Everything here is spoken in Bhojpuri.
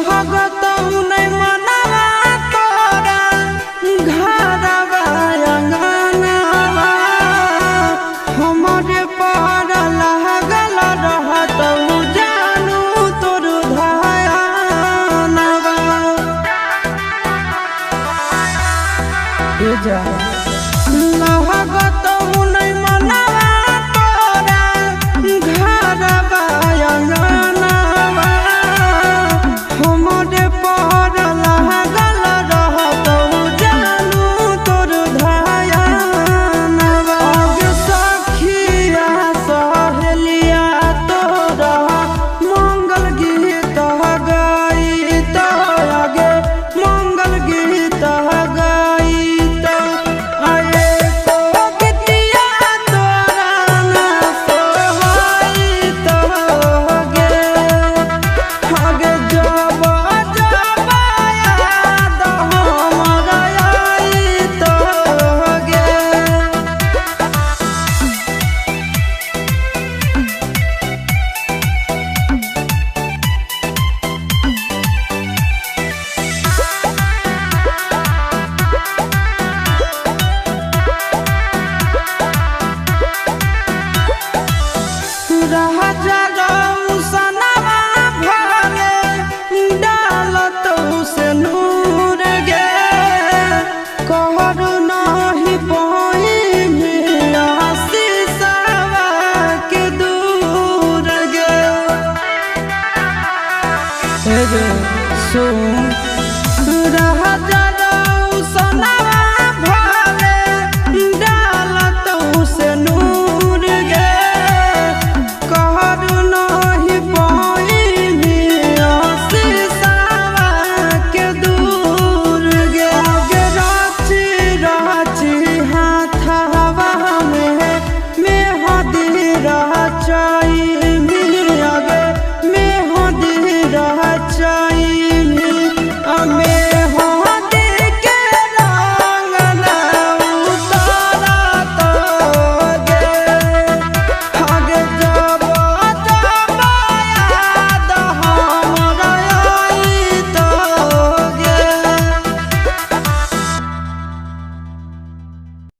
लहगत नहीं मनवा तोरा घरवा अंगनवा हमरे पर लागल रहत जानू तोर धयानवा लहगत नहीं मनवा तोरा घरवा अंगनवा हमरे पर लागल रहत जानू तोर धयानवा गे सखिया सहेलिया तोरा मंगल गीत गईत आगे मंगल गीत गईत आए को गीतिया तोरा ना सोहईत गे आगे जब जब याद हमरा आईत गे। राजा रौसनवा भले डालत से नूर गे कहर नहीं पाई आशीषवा के दूर गे सुन राजा रौसनवा